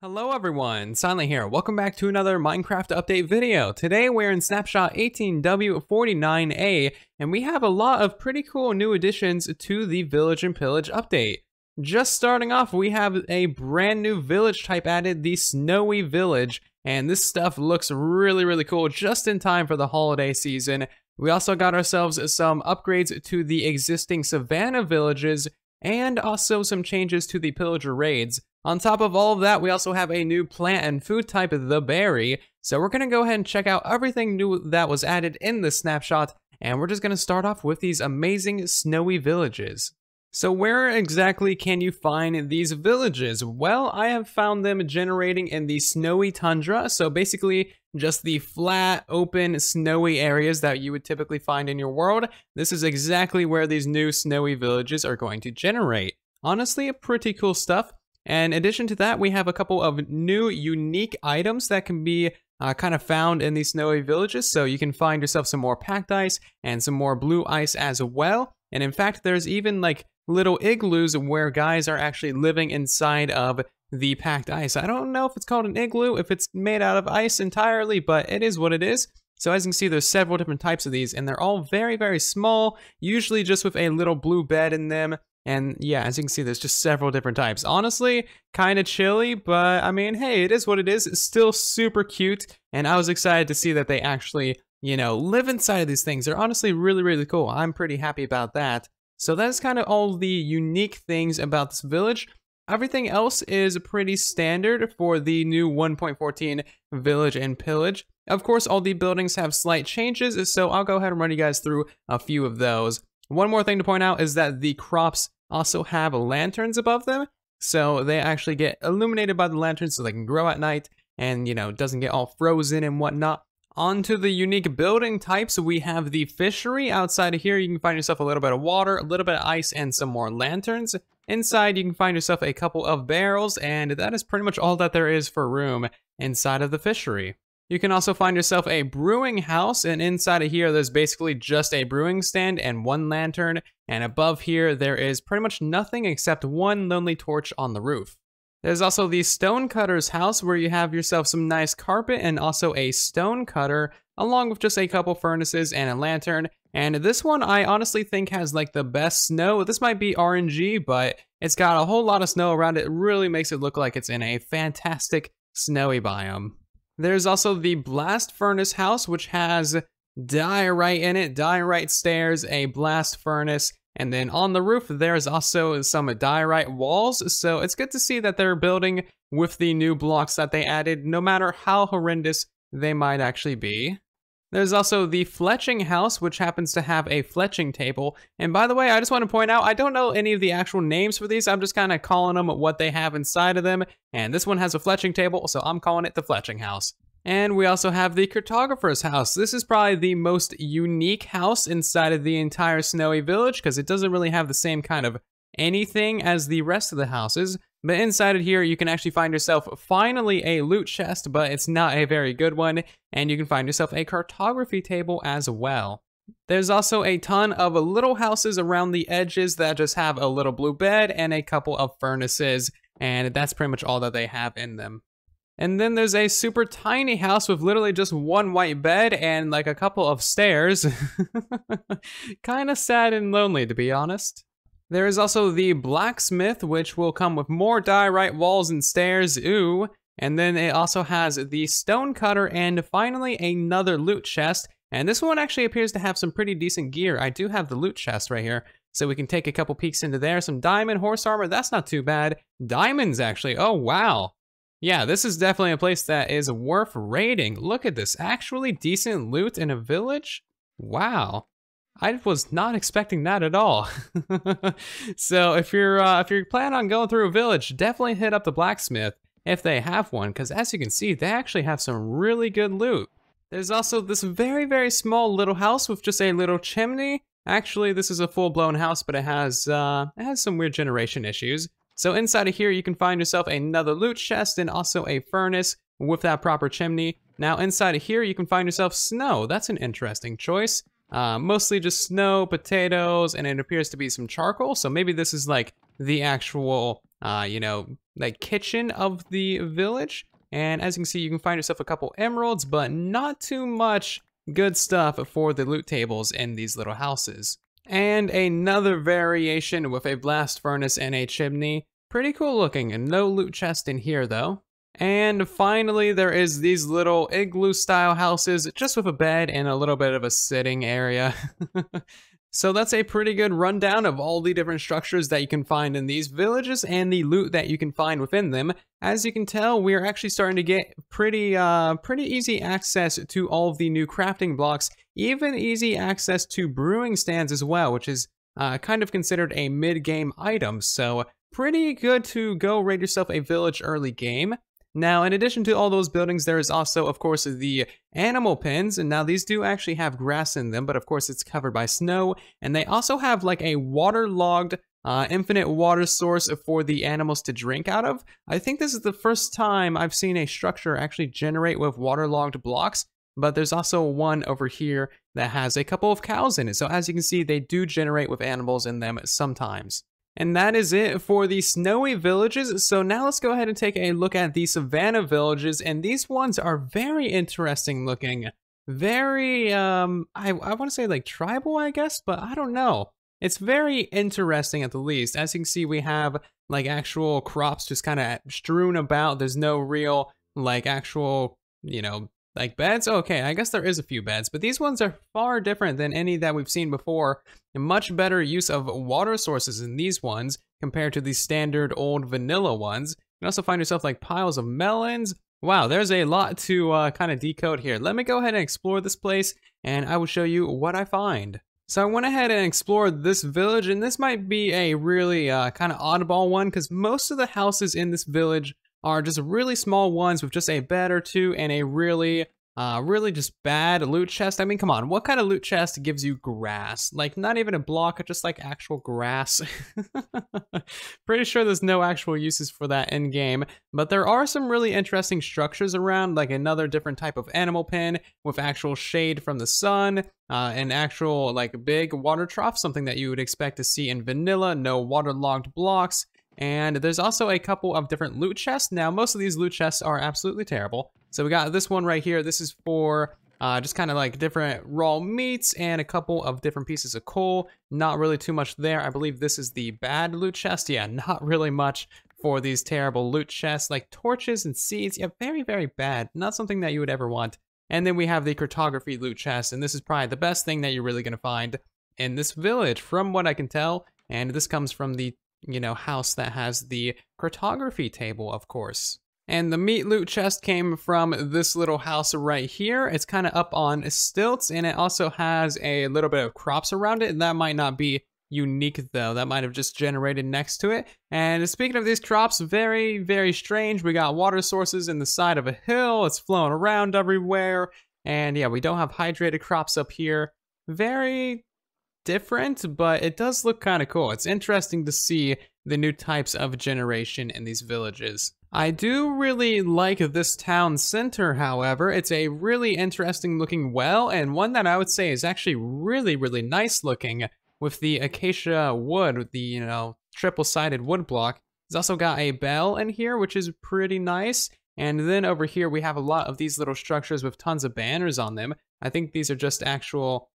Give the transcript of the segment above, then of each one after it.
Hello everyone, Silent here. Welcome back to another Minecraft update video. Today we're in Snapshot 18w49a, and we have a lot of pretty cool new additions to the Village and Pillage update. Just starting off, we have a brand new village type added, the Snowy Village, and this stuff looks really cool just in time for the holiday season. We also got ourselves some upgrades to the existing Savannah villages, and also some changes to the Pillager raids. On top of all of that, we also have a new plant and food type, the berry. So we're gonna go ahead and check out everything new that was added in this snapshot, and we're just gonna start off with these amazing snowy villages. So where exactly can you find these villages? Well, I have found them generating in the snowy tundra, so basically just the flat, open, snowy areas that you would typically find in your world. This is exactly where these new snowy villages are going to generate. Honestly, pretty cool stuff. And in addition to that, we have a couple of new unique items that can be kind of found in these snowy villages. So you can find yourself some more packed ice and some more blue ice as well. And in fact, there's even like little igloos where guys are actually living inside of the packed ice. I don't know if it's called an igloo, if it's made out of ice entirely, but it is what it is. So as you can see, there's several different types of these, and they're all very small, usually just with a little blue bed in them. And yeah, as you can see, there's just several different types. Honestly, kind of chilly, but I mean, hey, it is what it is. It's still super cute, and I was excited to see that they actually, you know, live inside of these things. They're honestly really cool. I'm pretty happy about that. So that's kind of all the unique things about this village. Everything else is pretty standard for the new 1.14 Village and Pillage. Of course, all the buildings have slight changes, so I'll go ahead and run you guys through a few of those. One more thing to point out is that the crops also have lanterns above them, so they actually get illuminated by the lanterns so they can grow at night and, you know, doesn't get all frozen and whatnot. On to the unique building types, we have the fishery. Outside of here, you can find yourself a little bit of water, a little bit of ice, and some more lanterns. Inside, you can find yourself a couple of barrels, and that is pretty much all that there is for room inside of the fishery. You can also find yourself a brewing house, and inside of here, there's basically just a brewing stand and one lantern, and above here, there is pretty much nothing except one lonely torch on the roof. There's also the stonecutter's house, where you have yourself some nice carpet and also a stone cutter, along with just a couple furnaces and a lantern. And this one I honestly think has like the best snow. This might be RNG, but it's got a whole lot of snow around it. It really makes it look like it's in a fantastic snowy biome. There's also the blast furnace house, which has diorite in it, diorite stairs, a blast furnace, and then on the roof, there's also some diorite walls, so it's good to see that they're building with the new blocks that they added, no matter how horrendous they might actually be. There's also the fletching house, which happens to have a fletching table. And by the way, I just want to point out, I don't know any of the actual names for these. I'm just kind of calling them what they have inside of them. And this one has a fletching table, so I'm calling it the fletching house. And we also have the cartographer's house. This is probably the most unique house inside of the entire snowy village because it doesn't really have the same kind of anything as the rest of the houses. But inside of here, you can actually find yourself finally a loot chest, but it's not a very good one. And you can find yourself a cartography table as well. There's also a ton of little houses around the edges that just have a little blue bed and a couple of furnaces. And that's pretty much all that they have in them. And then there's a super tiny house with literally just one white bed and like a couple of stairs. Kind of sad and lonely, to be honest. There is also the blacksmith, which will come with more diorite walls and stairs, ooh. And then it also has the stone cutter and finally another loot chest. And this one actually appears to have some pretty decent gear. I do have the loot chest right here, so we can take a couple peeks into there. Some diamond horse armor, that's not too bad. Diamonds actually, oh wow. Yeah, this is definitely a place that is worth raiding. Look at this, actually decent loot in a village? Wow. I was not expecting that at all. So if you're planning on going through a village, definitely hit up the blacksmith if they have one, because as you can see, they actually have some really good loot. There's also this very small little house with just a little chimney. Actually, this is a full-blown house, but it has some weird generation issues. So inside of here, you can find yourself another loot chest and also a furnace with that proper chimney. Now inside of here, you can find yourself snow. That's an interesting choice. Mostly just snow, potatoes, and it appears to be some charcoal. So maybe this is like the actual, you know, like kitchen of the village. And as you can see, you can find yourself a couple emeralds, but not too much good stuff for the loot tables in these little houses. And another variation with a blast furnace and a chimney. Pretty cool looking, and no loot chest in here though. And finally, there is these little igloo style houses, just with a bed and a little bit of a sitting area. So that's a pretty good rundown of all the different structures that you can find in these villages and the loot that you can find within them. As you can tell, we are actually starting to get pretty easy access to all of the new crafting blocks, even easy access to brewing stands as well, which is kind of considered a mid-game item. So pretty good to go raid yourself a village early game. Now, in addition to all those buildings, there is also, of course, the animal pens, and now these do actually have grass in them, but of course it's covered by snow, and they also have like a waterlogged infinite water source for the animals to drink out of. I think this is the first time I've seen a structure actually generate with waterlogged blocks, but there's also one over here that has a couple of cows in it, so as you can see, they do generate with animals in them sometimes. And that is it for the snowy villages. So now let's go ahead and take a look at the Savannah villages. And these ones are very interesting looking. Very, I want to say like tribal, I guess, but I don't know. It's very interesting at the least. As you can see, we have like actual crops just kind of strewn about. There's no real like actual, you know, like beds? Okay, I guess there is a few beds, but these ones are far different than any that we've seen before. A much better use of water sources in these ones compared to the standard old vanilla ones. You can also find yourself like piles of melons. Wow, there's a lot to kind of decode here. Let me go ahead and explore this place, and I will show you what I find. So I went ahead and explored this village, and this might be a really kind of oddball one, because most of the houses in this village are just really small ones with just a bed or two and a really just bad loot chest. I mean, come on, what kind of loot chest gives you grass? Like, not even a block, just like actual grass. Pretty sure there's no actual uses for that in game, but there are some really interesting structures around, like another different type of animal pen with actual shade from the sun, an actual like big water trough, something that you would expect to see in vanilla, no waterlogged blocks. And there's also a couple of different loot chests. Now, most of these loot chests are absolutely terrible. So we got this one right here. This is for just kind of like different raw meats and a couple of different pieces of coal. Not really too much there. I believe this is the bad loot chest. Yeah, not really much for these terrible loot chests, like torches and seeds. Yeah, very, very bad. Not something that you would ever want. And then we have the cartography loot chest, and this is probably the best thing that you're really going to find in this village, from what I can tell. And this comes from the house that has the cartography table, of course. And the meat loot chest came from this little house right here. It's kind of up on stilts, and it also has a little bit of crops around it. That might not be unique though. That might have just generated next to it. And speaking of these crops, very, very strange. We got water sources in the side of a hill. It's flowing around everywhere. And yeah, we don't have hydrated crops up here. Very different, but it does look kind of cool. It's interesting to see the new types of generation in these villages. I do really like this town center, however. It's a really interesting looking well, and one that I would say is actually really, really nice looking with the acacia wood, with the, triple-sided wood block. It's also got a bell in here, which is pretty nice. And then over here, we have a lot of these little structures with tons of banners on them. I think these are just actual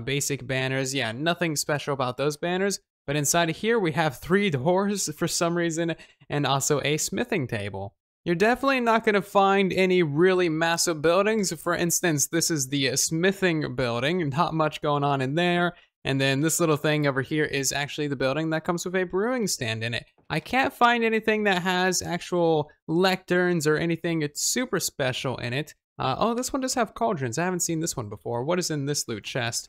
basic banners. Yeah, nothing special about those banners. But inside of here, we have 3 doors for some reason, and also a smithing table. You're definitely not going to find any really massive buildings. For instance, this is the smithing building. Not much going on in there. And then this little thing over here is actually the building that comes with a brewing stand in it. I can't find anything that has actual lecterns or anything super special in it. Oh, this one does have cauldrons. I haven't seen this one before. What is in this loot chest?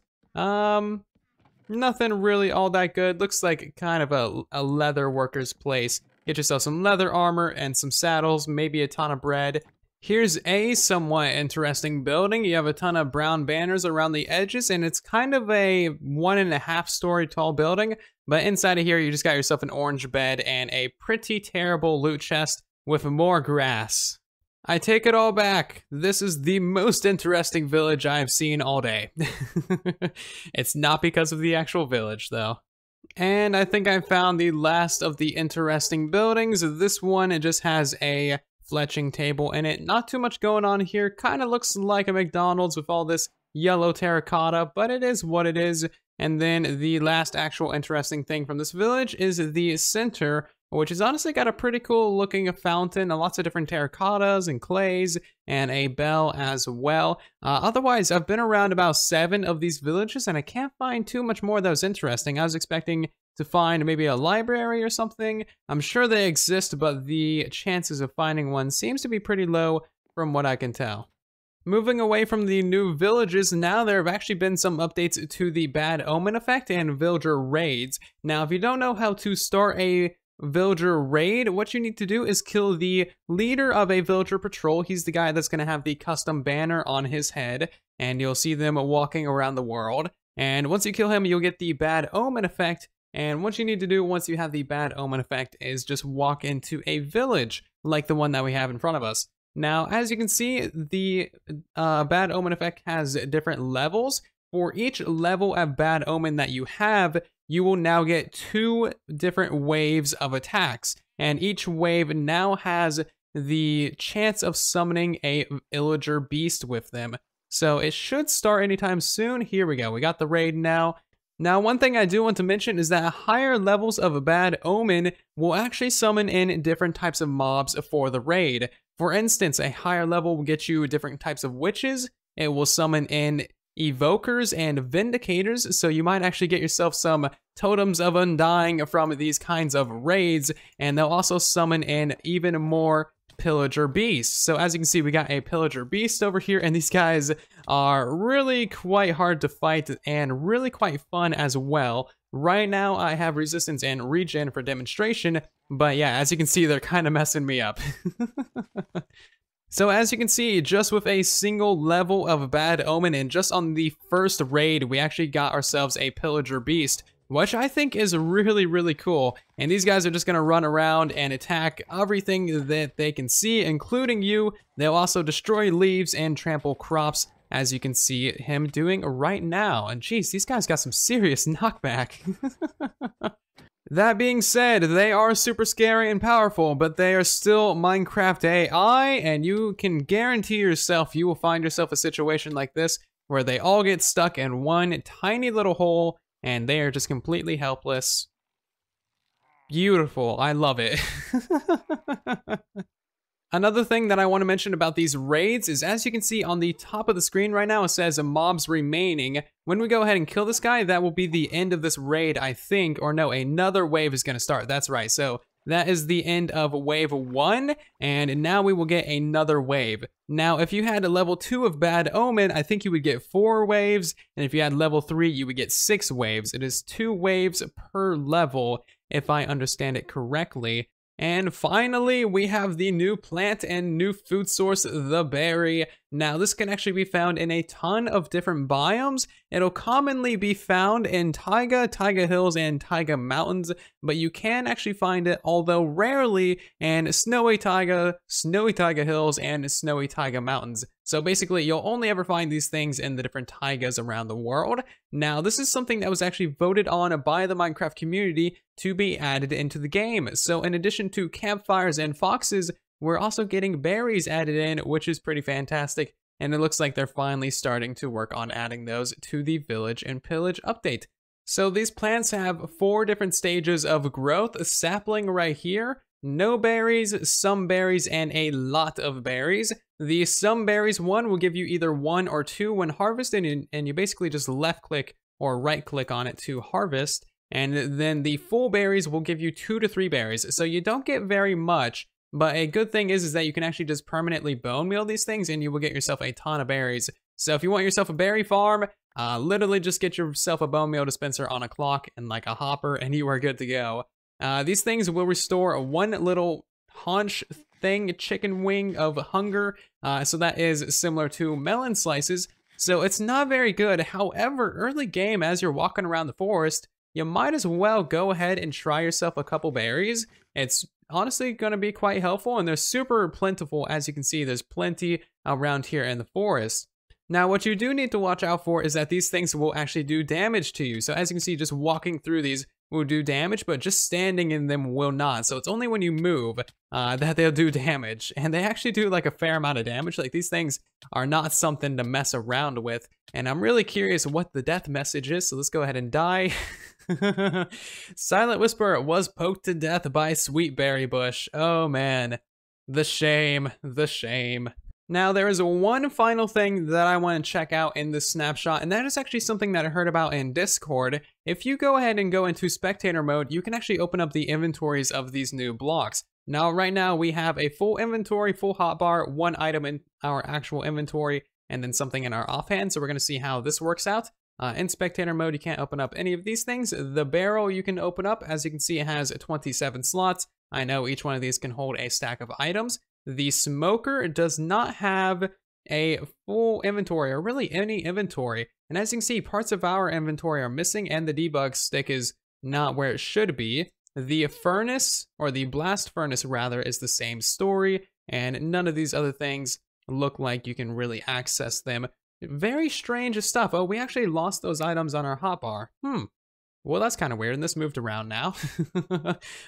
Nothing really all that good. Looks like kind of a leather worker's place. Get yourself some leather armor and some saddles, maybe a ton of bread. Here's a somewhat interesting building. You have a ton of brown banners around the edges, and it's kind of a 1.5 story tall building. But inside of here, you just got yourself an orange bed and a pretty terrible loot chest with more grass. I take it all back. This is the most interesting village I've seen all day. It's not because of the actual village, though. And I think I found the last of the interesting buildings. This one, it just has a fletching table in it. Not too much going on here. Kind of looks like a McDonald's with all this yellow terracotta, but it is what it is. And then the last actual interesting thing from this village is the center, which has honestly got a pretty cool looking fountain, lots of different terracottas and clays, and a bell as well. Otherwise, I've been around about 7 of these villages, and I can't find too much more that was interesting. I was expecting to find maybe a library or something. I'm sure they exist, but the chances of finding one seems to be pretty low from what I can tell. Moving away from the new villages, now there have actually been some updates to the Bad Omen effect and villager raids. Now, if you don't know how to start a villager raid, what you need to do is kill the leader of a villager patrol. He's the guy that's going to have the custom banner on his head, and you'll see them walking around the world. And once you kill him, you'll get the Bad Omen effect. And what you need to do once you have the Bad Omen effect is just walk into a village like the one that we have in front of us. Now, as you can see, the Bad Omen effect has different levels. For each level of Bad Omen that you have, you will now get 2 different waves of attacks. And each wave now has the chance of summoning a Pillager beast with them. So it should start anytime soon. Here we go. We got the raid now. Now, one thing I do want to mention is that higher levels of a Bad Omen will actually summon in different types of mobs for the raid. For instance, a higher level will get you different types of witches. It will summon in evokers and vindicators, so you might actually get yourself some totems of undying from these kinds of raids, and they'll also summon in even more pillager beasts. So as you can see, we got a pillager beast over here, and these guys are really quite hard to fight and really quite fun as well. Right now, I have resistance and regen for demonstration, but yeah, as you can see, they're kind of messing me up. So as you can see, just with a single level of Bad Omen and just on the first raid, we actually got ourselves a pillager beast, which I think is really, really cool. And these guys are just going to run around and attack everything that they can see, including you. They'll also destroy leaves and trample crops, as you can see him doing right now. And geez, these guys got some serious knockback. That being said, they are super scary and powerful, but they are still Minecraft AI, and you can guarantee yourself you will find yourself a situation like this where they all get stuck in one tiny little hole and they are just completely helpless. Beautiful. I love it. Another thing that I want to mention about these raids is, as you can see on the top of the screen right now, it says mobs remaining. When we go ahead and kill this guy, that will be the end of this raid, I think. Or no, another wave is going to start. That's right. So that is the end of wave 1, and now we will get another wave. Now, if you had a level 2 of Bad Omen, I think you would get 4 waves, and if you had level 3, you would get 6 waves. It is 2 waves per level, if I understand it correctly. And finally, we have the new plant and new food source, the berry. Now, this can actually be found in a ton of different biomes. It'll commonly be found in taiga, taiga hills, and taiga mountains, but you can actually find it, although rarely, in snowy taiga hills, and snowy taiga mountains. So basically, you'll only ever find these things in the different taigas around the world. Now, this is something that was actually voted on by the Minecraft community to be added into the game. So in addition to campfires and foxes, we're also getting berries added in, which is pretty fantastic. And it looks like they're finally starting to work on adding those to the Village and Pillage update. So these plants have 4 different stages of growth. A sapling right here, no berries, some berries, and a lot of berries. The some berries one will give you either 1 or 2 when harvested, and you basically just left click or right click on it to harvest. And then the full berries will give you 2 to 3 berries. So you don't get very much, but a good thing is that you can actually just permanently bone meal these things and you will get yourself a ton of berries. So if you want yourself a berry farm, literally just get yourself a bone meal dispenser on a clock and like a hopper and you are good to go. These things will restore 1 little haunch thing, chicken wing of hunger. So that is similar to melon slices. So it's not very good. However, early game, as you're walking around the forest, you might as well go ahead and try yourself a couple berries. It's honestly going to be quite helpful, and they're super plentiful. As you can see, there's plenty around here in the forest. Now, what you do need to watch out for is that these things will actually do damage to you. So as you can see, just walking through these will do damage, but just standing in them will not. So it's only when you move that they'll do damage. And they actually do like a fair amount of damage. Like these things are not something to mess around with. And I'm really curious what the death message is. So let's go ahead and die. Silent Whisper was poked to death by Sweet Berry Bush. Oh man, the shame, the shame. Now, there is one final thing that I want to check out in this snapshot, and that is actually something that I heard about in Discord. If you go ahead and go into Spectator Mode, you can actually open up the inventories of these new blocks. Now, right now, we have a full inventory, full hotbar, one item in our actual inventory, and then something in our offhand, so we're going to see how this works out. In Spectator Mode, you can't open up any of these things. The barrel you can open up. As you can see, it has 27 slots. I know each one of these can hold a stack of items. The smoker does not have a full inventory, or really any inventory. And as you can see, parts of our inventory are missing, and the debug stick is not where it should be. The furnace, or the blast furnace rather, is the same story, and none of these other things look like you can really access them. Very strange stuff. Oh, we actually lost those items on our hotbar. Well, that's kind of weird, and this moved around now.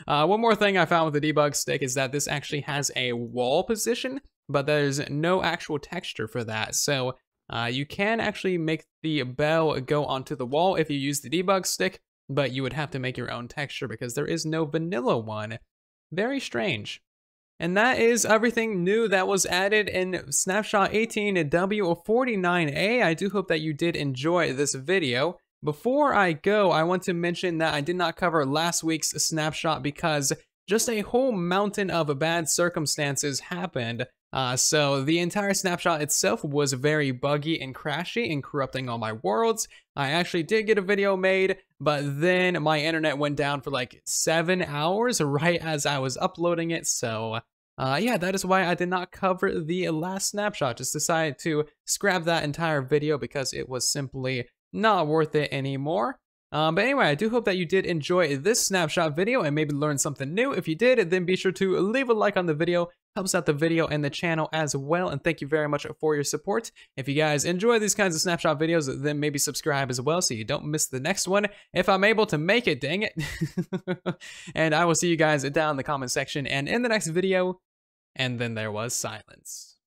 One more thing I found with the debug stick is that this actually has a wall position, but there's no actual texture for that. So you can actually make the bell go onto the wall if you use the debug stick, but you would have to make your own texture because there is no vanilla one. Very strange. And that is everything new that was added in Snapshot 18w49a. I do hope that you did enjoy this video. Before I go, I want to mention that I did not cover last week's snapshot because just a whole mountain of bad circumstances happened. So the entire snapshot itself was very buggy and crashy and corrupting all my worlds. I actually did get a video made, but then my internet went down for like 7 hours right as I was uploading it. So yeah, that is why I did not cover the last snapshot. Just decided to scrap that entire video because it was simply not worth it anymore. But anyway, I do hope that you did enjoy this snapshot video and maybe learn something new. If you did, then be sure to leave a like on the video. Helps out the video and the channel as well. And thank you very much for your support. If you guys enjoy these kinds of snapshot videos, then maybe subscribe as well so you don't miss the next one. If I'm able to make it, dang it. And I will see you guys down in the comment section and in the next video. And then there was silence.